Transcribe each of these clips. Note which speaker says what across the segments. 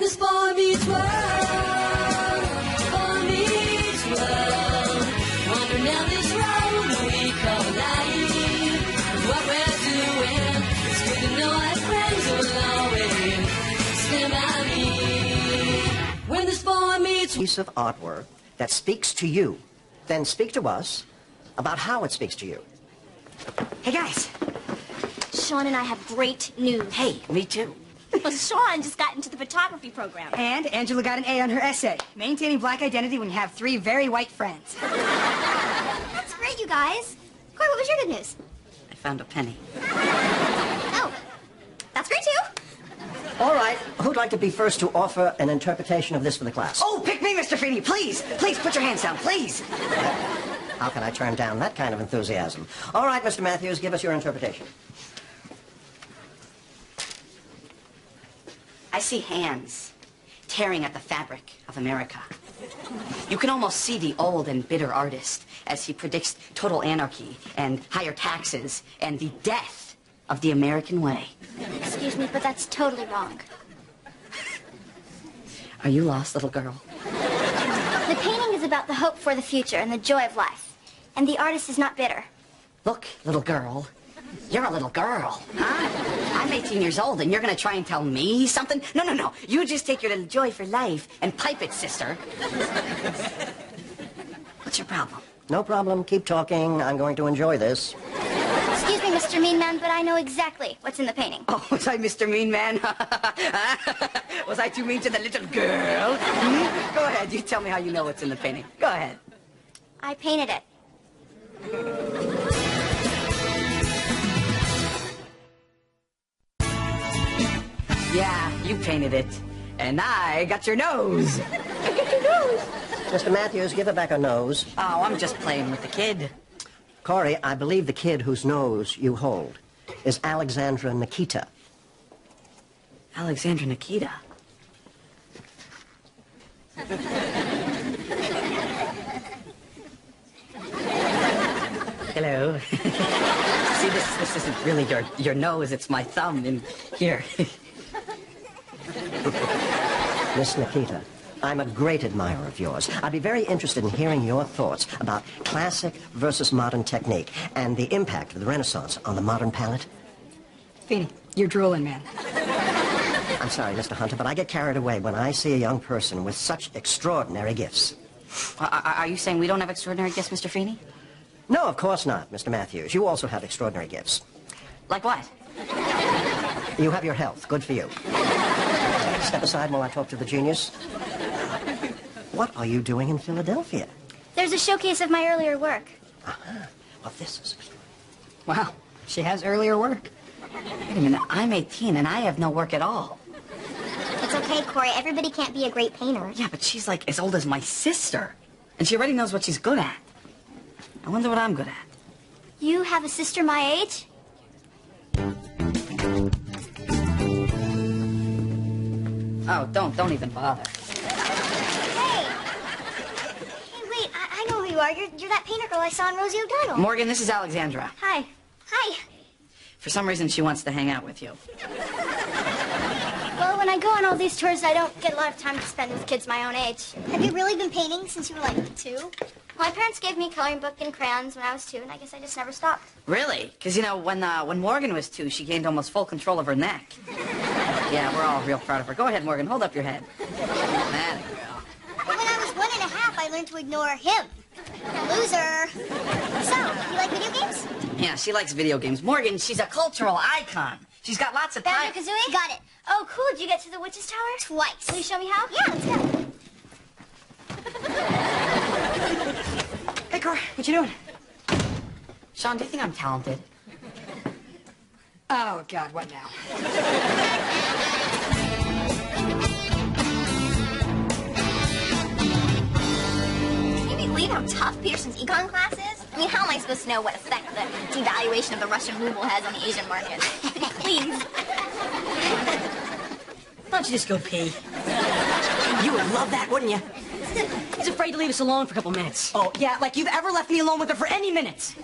Speaker 1: this boy meets world, wandering down this road we call life. What we're doing, it's good to know our friends will always stand by me. When this boy meets
Speaker 2: piece of artwork that speaks to you, then speak to us about how it speaks to you.
Speaker 3: Hey, guys.
Speaker 4: Sean and I have great news.
Speaker 3: Hey, me too.
Speaker 4: Well, Sean just got into the photography program.
Speaker 3: And Angela got an A on her essay. Maintaining black identity when you have 3 very white friends.
Speaker 4: That's great, you guys. Cory, what was your good news?
Speaker 3: I found a penny.
Speaker 4: Oh, that's great, too.
Speaker 2: All right, who'd like to be first to offer an interpretation of this for the class?
Speaker 3: Oh, pick me, Mr. Feeney, please. Please, put your hands down, please.
Speaker 2: How can I turn down that kind of enthusiasm? All right, Mr. Matthews, give us your interpretation.
Speaker 3: I see hands tearing at the fabric of America. You can almost see the old and bitter artist as he predicts total anarchy and higher taxes and the death of the American way.
Speaker 4: Excuse me, but that's totally wrong.
Speaker 3: Are you lost, little girl?
Speaker 4: The painting is about the hope for the future and the joy of life. And the artist is not bitter.
Speaker 3: Look, little girl. You're a little girl, huh? I'm 18 years old, and you're gonna try and tell me something? No, no, no. You just take your little joy for life and pipe it, sister. What's your problem?
Speaker 2: No problem. Keep talking. I'm going to enjoy this.
Speaker 4: Excuse me, Mr. Mean Man, but I know exactly what's in the painting.
Speaker 3: Oh, was I Mr. Mean Man? Was I too mean to the little girl? Hmm? Go ahead. You tell me how you know what's in the painting. Go ahead.
Speaker 4: I painted it.
Speaker 3: Yeah, you painted it. And I got your nose.
Speaker 4: I got your nose.
Speaker 2: Mr. Matthews, give her back her nose.
Speaker 3: Oh, I'm just playing with the kid.
Speaker 2: Cory, I believe the kid whose nose you hold is Alexandra Nikita.
Speaker 3: Alexandra Nikita? Hello. See, this isn't really your nose, it's my thumb in here.
Speaker 2: Miss Nikita, I'm a great admirer of yours. I'd be very interested in hearing your thoughts about classic versus modern technique and the impact of the Renaissance on the modern palette.
Speaker 3: Feeney, you're drooling, man.
Speaker 2: I'm sorry, Mr. Hunter, but I get carried away when I see a young person with such extraordinary gifts.
Speaker 3: Are you saying we don't have extraordinary gifts, Mr. Feeney?
Speaker 2: No, of course not, Mr. Matthews. You also have extraordinary gifts.
Speaker 3: Like what?
Speaker 2: You have your health. Good for you. Step aside while I talk to the genius. What are you doing in Philadelphia?
Speaker 4: There's a showcase of my earlier work.
Speaker 2: Uh-huh. Well, this is...
Speaker 3: Wow, she has earlier work. Wait a minute, I'm 18 and I have no work at all.
Speaker 4: It's okay, Cory. Everybody can't be a great painter.
Speaker 3: Yeah, but she's like as old as my sister. And she already knows what she's good at. I wonder what I'm good at.
Speaker 4: You have a sister my age?
Speaker 3: Oh, don't even bother.
Speaker 4: Hey! Hey, wait, I know who you are. You're that painter girl I saw in Rosie O'Donnell.
Speaker 3: Morgan, this is Alexandra.
Speaker 4: Hi. Hi.
Speaker 3: For some reason, she wants to hang out with you.
Speaker 4: Well, when I go on all these tours, I don't get a lot of time to spend with kids my own age. Have you really been painting since you were like 2? My parents gave me a coloring book and crayons when I was 2, and I guess I just never stopped.
Speaker 3: Really? Because, you know, when Morgan was 2, she gained almost full control of her neck. Yeah, we're all real proud of her. Go ahead, Morgan. Hold up your head. That girl.
Speaker 4: But when I was 1 1/2, I learned to ignore him. Loser. So, you like video games?
Speaker 3: Yeah, she likes video games. Morgan, she's a cultural icon. She's got lots of time.
Speaker 4: Banjo-Kazooie? Got it. Oh, cool. Did you get to the Witch's Tower? Twice. Will you show me how? Yeah, let's go.
Speaker 3: Hey, Cory, what you doing? Sean, do you think I'm talented? Oh, God, what now?
Speaker 4: Can you believe how tough Peterson's econ class is? I mean, how am I supposed to know what effect the devaluation of the Russian ruble has on the Asian market? Please.
Speaker 3: Why don't you just go pee? You would love that, wouldn't you? He's afraid to leave us alone for a couple minutes. Oh, yeah, like you've ever left me alone with her for any minutes.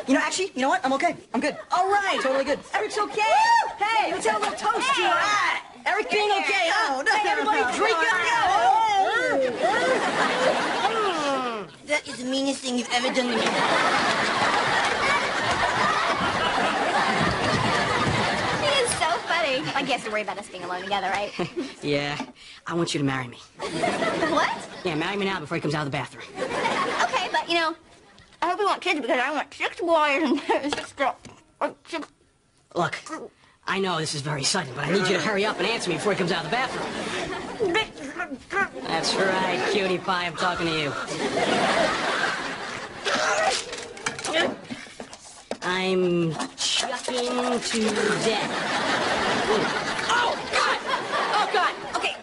Speaker 3: You know, actually, you know what? I'm okay. I'm good. All right. Totally good. Eric's okay. Woo! Hey, let's have a little toast to her. Eric being okay. Oh, no, hey, everybody. drink up now.
Speaker 5: That is the meanest thing you've ever done to me.
Speaker 4: I guess you worry about us being alone together, right?
Speaker 3: Yeah, I want you to marry me.
Speaker 4: What?
Speaker 3: Yeah, marry me now before he comes out of the bathroom.
Speaker 4: Okay, but, you know, I hope you want kids because I want 6 boys and 6 girls.
Speaker 3: Look, I know this is very sudden, but I need you to hurry up and answer me before he comes out of the bathroom. That's right, cutie pie, I'm talking to you. I'm chucking to death. Oh, God! Oh, God! Okay.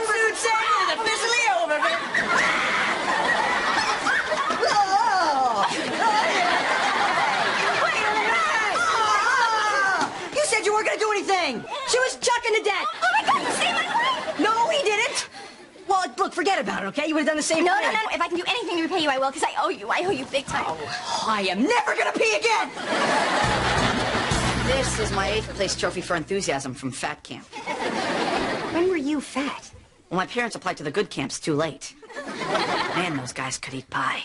Speaker 5: Food sale is officially over. You said you weren't going to do anything. She was chucking to death.
Speaker 4: Oh, my God, you saved my life!
Speaker 5: No, he didn't. Well, look, forget about it, okay? You would have done the same
Speaker 4: No,
Speaker 5: thing.
Speaker 4: no, no. If I can do anything to repay you, I will, because I owe you. I owe you big time.
Speaker 5: Oh, I am never going to pee again.
Speaker 3: This is my 8th place trophy for enthusiasm from Fat Camp.
Speaker 5: When were you fat?
Speaker 3: Well, my parents applied to the good camps too late. Man, those guys could eat pie.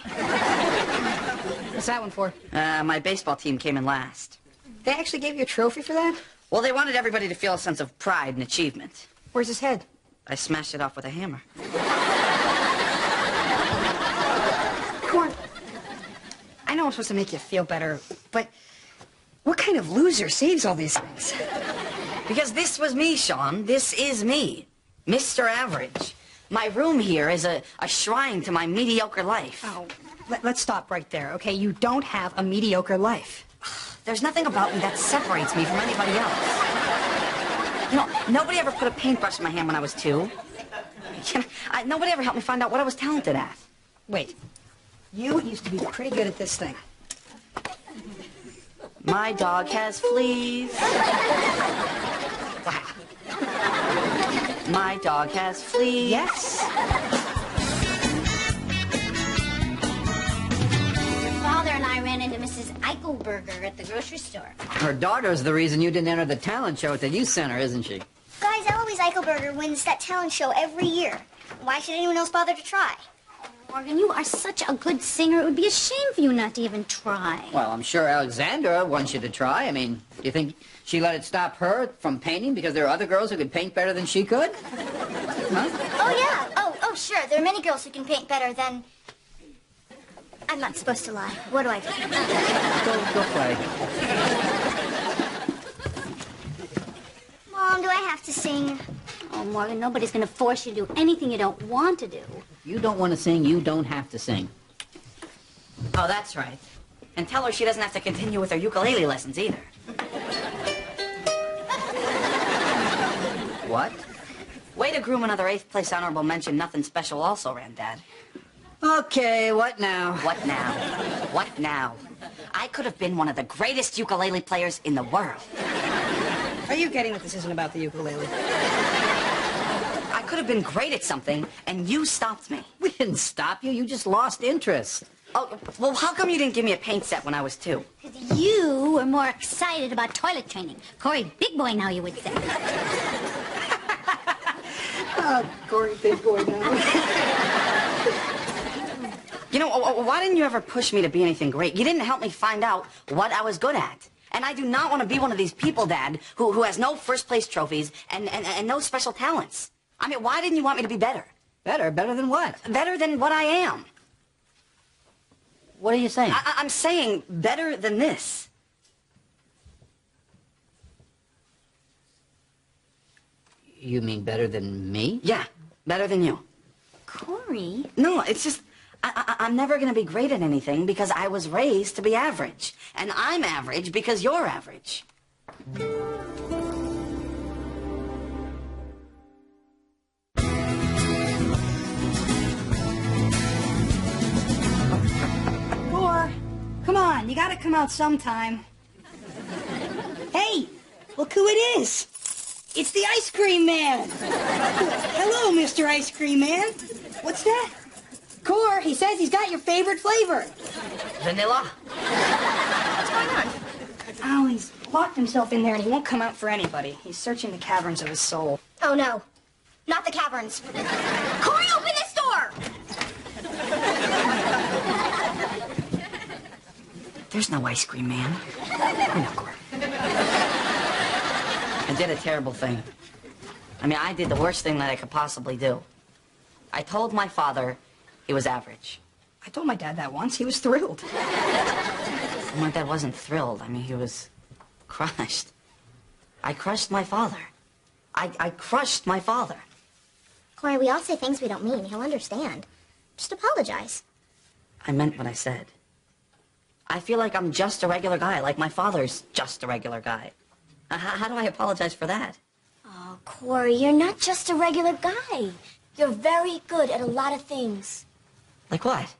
Speaker 5: What's that one for?
Speaker 3: My baseball team came in last.
Speaker 5: They actually gave you a trophy for that?
Speaker 3: Well, they wanted everybody to feel a sense of pride and achievement.
Speaker 5: Where's his head?
Speaker 3: I smashed it off with a hammer.
Speaker 5: Cory, I know I'm supposed to make you feel better, but what kind of loser saves all these things?
Speaker 3: Because this was me, Sean. This is me. Mr. Average. My room here is a shrine to my mediocre life.
Speaker 5: Oh, let's stop right there, okay? You don't have a mediocre life.
Speaker 3: There's nothing about me that separates me from anybody else. You know, nobody ever put a paintbrush in my hand when I was 2. You know, nobody ever helped me find out what I was talented at.
Speaker 5: Wait, you used to be pretty good at this thing.
Speaker 3: My dog has fleas.
Speaker 5: Wow.
Speaker 3: My dog has fleas.
Speaker 5: Yes.
Speaker 4: Your father and I ran into Mrs. Eichelberger at the grocery store.
Speaker 6: Her daughter's the reason you didn't enter the talent show at the youth center, isn't she?
Speaker 4: Guys, Eloise Eichelberger wins that talent show every year. Why should anyone else bother to try?
Speaker 7: Morgan, you are such a good singer. It would be a shame for you not to even try.
Speaker 6: Well, I'm sure Alexandra wants you to try. I mean, do you think she let it stop her from painting because there are other girls who could paint better than she could? Huh?
Speaker 4: Oh, yeah. Oh, sure. There are many girls who can paint better than... I'm not supposed to lie. What do I do?
Speaker 6: Go play.
Speaker 4: Mom, do I have to sing?
Speaker 7: Oh, Morgan, nobody's going to force you to do anything you don't want to do.
Speaker 6: You don't want to sing, you don't have to sing.
Speaker 3: Oh, that's right. And tell her she doesn't have to continue with her ukulele lessons either.
Speaker 6: What?
Speaker 3: Way to groom another 8th place honorable mention. Nothing special also ran, Dad.
Speaker 6: Okay, what now?
Speaker 3: What now? What now? I could have been one of the greatest ukulele players in the world.
Speaker 5: Are you getting that this isn't about the ukulele?
Speaker 3: I could have been great at something, and you stopped me.
Speaker 6: We didn't stop you, you just lost interest.
Speaker 3: Oh, well, how come you didn't give me a paint set when I was 2?
Speaker 7: Because you were more excited about toilet training. Cory, big boy now, you would say.
Speaker 5: Cory, big boy now.
Speaker 3: You know, why didn't you ever push me to be anything great? You didn't help me find out what I was good at. And I do not want to be one of these people, Dad, who has no first-place trophies and no special talents. I mean, why didn't you want me to be better?
Speaker 6: Better? Better than what?
Speaker 3: Better than what I am.
Speaker 6: What are you saying?
Speaker 3: I'm saying better than this.
Speaker 6: You mean better than me?
Speaker 3: Yeah, better than you.
Speaker 7: Cory?
Speaker 3: No, it's just... I'm never going to be great at anything because I was raised to be average. And I'm average because you're average.
Speaker 5: Cor, come on, you gotta come out sometime. Hey, look who it is. It's the ice cream man. Hello, Mr. Ice Cream Man. What's that? Cor, he says he's got your favorite flavor.
Speaker 3: Vanilla?
Speaker 5: What's going on? Oh, he's locked himself in there and he won't come out for anybody. He's searching the caverns of his soul.
Speaker 4: Oh, no. not the caverns. Cory, open this door!
Speaker 3: There's no ice cream man. I know, Cory. I did a terrible thing. I mean, I did the worst thing that I could possibly do. I told my father he was average.
Speaker 5: I told my dad that once. He was thrilled.
Speaker 3: My dad wasn't thrilled. I mean, he was crushed. I crushed my father. I crushed my father.
Speaker 4: Cory, we all say things we don't mean. He'll understand. Just apologize.
Speaker 3: I meant what I said. I feel like I'm just a regular guy, like my father's just a regular guy. How do I apologize for that?
Speaker 4: Oh, Cory, you're not just a regular guy. You're very good at a lot of things.
Speaker 3: Like what?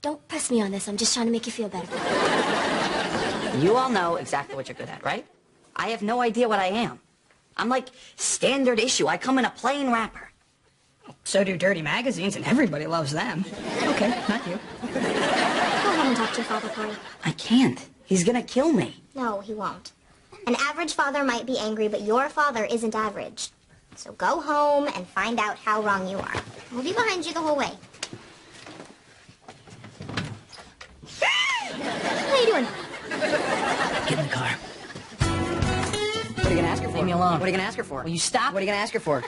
Speaker 4: Don't press me on this. I'm just trying to make you feel better.
Speaker 3: You all know exactly what you're good at, right? I have no idea what I am. I'm like standard issue. I come in a plain wrapper.
Speaker 5: So do dirty magazines, and everybody loves them. Okay, not you.
Speaker 4: Go ahead and talk to your father, Cory.
Speaker 3: I can't. He's gonna kill me.
Speaker 4: No, he won't. An average father might be angry, but your father isn't average. So go home and find out how wrong you are. We'll be behind you the whole way. What are you doing?
Speaker 3: Get in the car. What are you gonna ask her for? Leave me alone. What are you gonna ask her for? Will you stop? What are you gonna ask her for?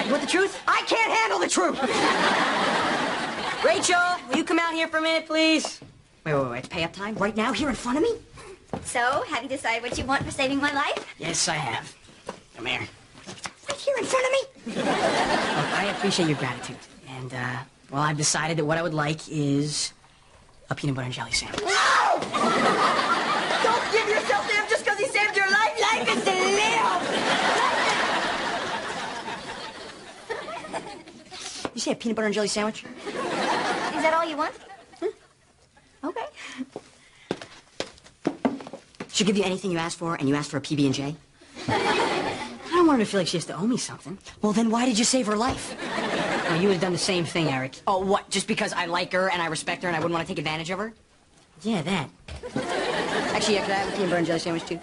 Speaker 3: You want the truth? I can't handle the truth! Rachel, will you come out here for a minute, please? Wait, it's pay up time? Right now, here in front of me?
Speaker 4: So, have you decided what you want for saving my life?
Speaker 3: Yes, I have. Come here. Right here in front of me? Look, I appreciate your gratitude. And, well, I've decided that what I would like is a peanut butter and jelly sandwich. No! Don't give yourself to him just because he saved your life. Life is to live! You say a peanut butter and jelly sandwich?
Speaker 4: Is that all you want? Okay.
Speaker 3: She'll give you anything you ask for, and you ask for a PB&J? I don't want her to feel like she has to owe me something. Well, then why did you save her life? Well, you would have done the same thing, Eric. Oh, what? Just because I like her and I respect her and I wouldn't want to take advantage of her? Yeah, that. Actually, yeah, could I have a peanut butter and jelly sandwich, too?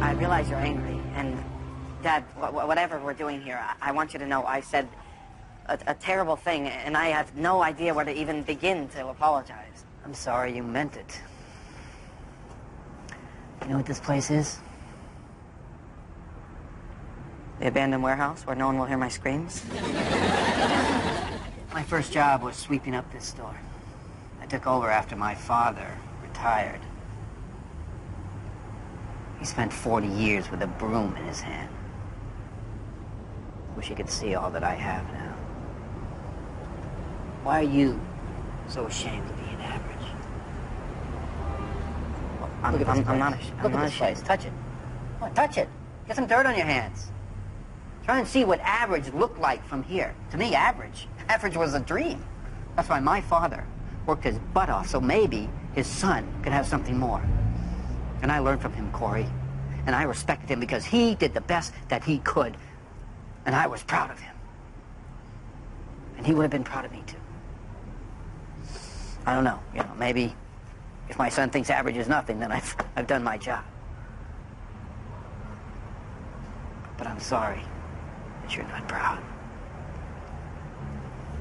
Speaker 3: I realize you're angry, and Dad, whatever we're doing here, I want you to know I said a terrible thing, and I have no idea where to even begin to apologize. I'm sorry you meant it. You know what this place is? The abandoned warehouse where no one will hear my screams? My first job was sweeping up this store. I took over after my father retired. He spent 40 years with a broom in his hand. Wish you could see all that I have now. Why are you so ashamed of being average? Well, I'm not ashamed. Touch it. Come on, touch it. Get some dirt on your hands. Try and see what average looked like from here. To me, average was a dream. That's why my father worked his butt off, so maybe his son could have something more. And I learned from him, Cory. And I respected him because he did the best that he could. And I was proud of him. And he would have been proud of me, too. I don't know. You know, maybe if my son thinks average is nothing, then I've done my job. But I'm sorry that you're not proud.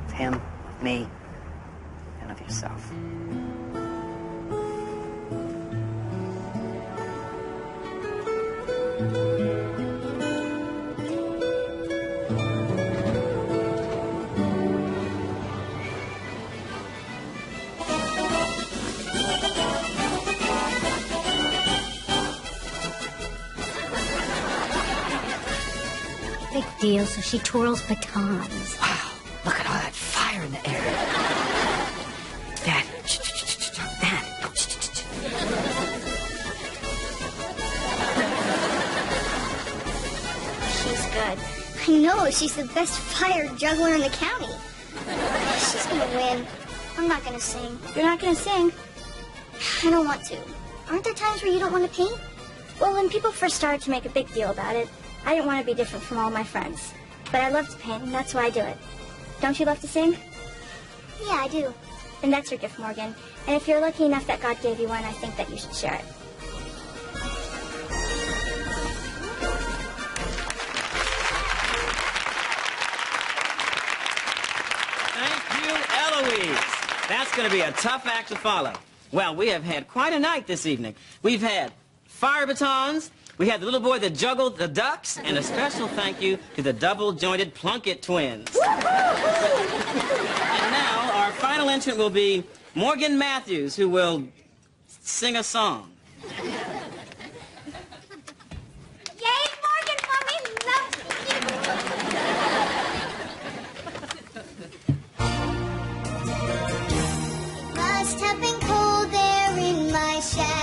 Speaker 3: Of him, of me, and of yourself.
Speaker 7: Big deal, so she twirls batons.
Speaker 3: Wow, look at all that fire in the air. Dad, Dad.
Speaker 4: She's good. I know, she's the best fire juggler in the county. She's gonna win. I'm not gonna sing. You're not gonna sing? I don't want to. Aren't there times where you don't want to paint? Well, when people first started to make a big deal about it, I didn't want to be different from all my friends. But I love to paint, and that's why I do it. Don't you love to sing? Yeah, I do. And that's your gift, Morgan. And if you're lucky enough that God gave you one, I think that you should share it.
Speaker 8: Thank you, Eloise. That's going to be a tough act to follow. Well, we have had quite a night this evening. We've had fire batons, we had the little boy that juggled the ducks, and a special thank you to the double-jointed Plunkett twins. And now, our final entrant will be Morgan Matthews, who will sing a song.
Speaker 4: Yay, Morgan, Mommy loves you. Must have been cold there in my shadow.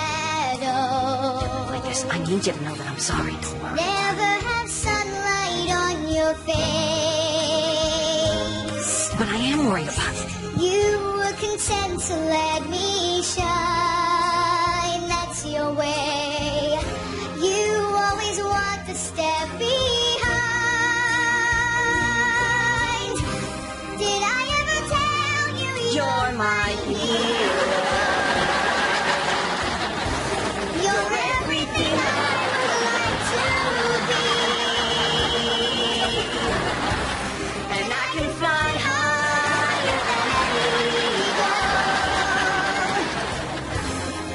Speaker 3: I need you to know that I'm sorry, Tor.
Speaker 4: Never have sunlight on your face.
Speaker 3: But I am worried about it.
Speaker 4: You were content to let me shine. That's your way. You always want to step behind. Did I ever tell you you're my hero? You're everything I would like to be. And I can fly higher than eagle.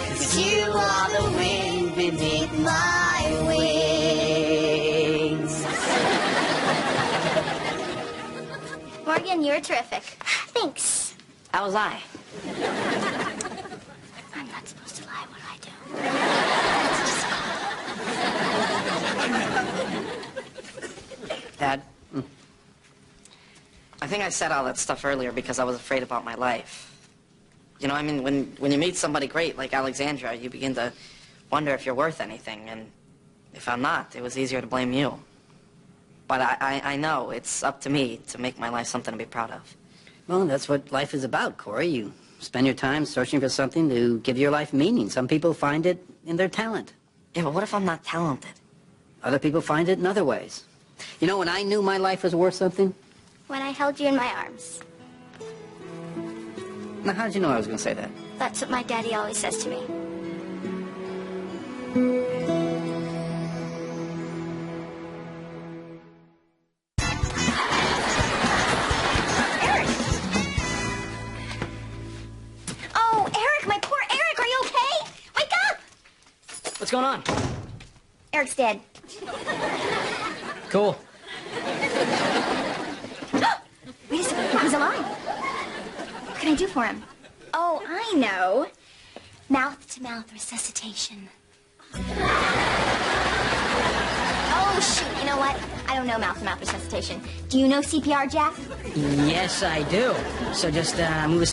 Speaker 4: 'Cause you are the wind beneath my wings. Morgan, you're terrific. Thanks.
Speaker 3: How was I?
Speaker 4: I'm not supposed to lie what I do.
Speaker 3: Dad? I think I said all that stuff earlier because I was afraid about my life. You know, I mean, when you meet somebody great like Alexandra, you begin to wonder if you're worth anything, and if I'm not, it was easier to blame you. But I know it's up to me to make my life something to be proud of.
Speaker 6: Well, that's what life is about, Cory. You spend your time searching for something to give your life meaning. Some people find it in their talent.
Speaker 3: Yeah, but what if I'm not talented?
Speaker 6: Other people find it in other ways. You know, when I knew my life was worth something?
Speaker 4: When I held you in my arms.
Speaker 6: Now, how did you know I was going to say that?
Speaker 4: That's what my daddy always says to me. Eric! Oh, Eric, my poor Eric, are you okay? Wake up!
Speaker 6: What's going on?
Speaker 4: Eric's dead.
Speaker 6: Cool.
Speaker 4: Wait a second, he's alive. What can I do for him? Oh, I know. Mouth-to-mouth resuscitation. Oh, shoot, you know what? I don't know mouth-to-mouth resuscitation. Do you know CPR, Jack?
Speaker 6: Yes, I do. So just move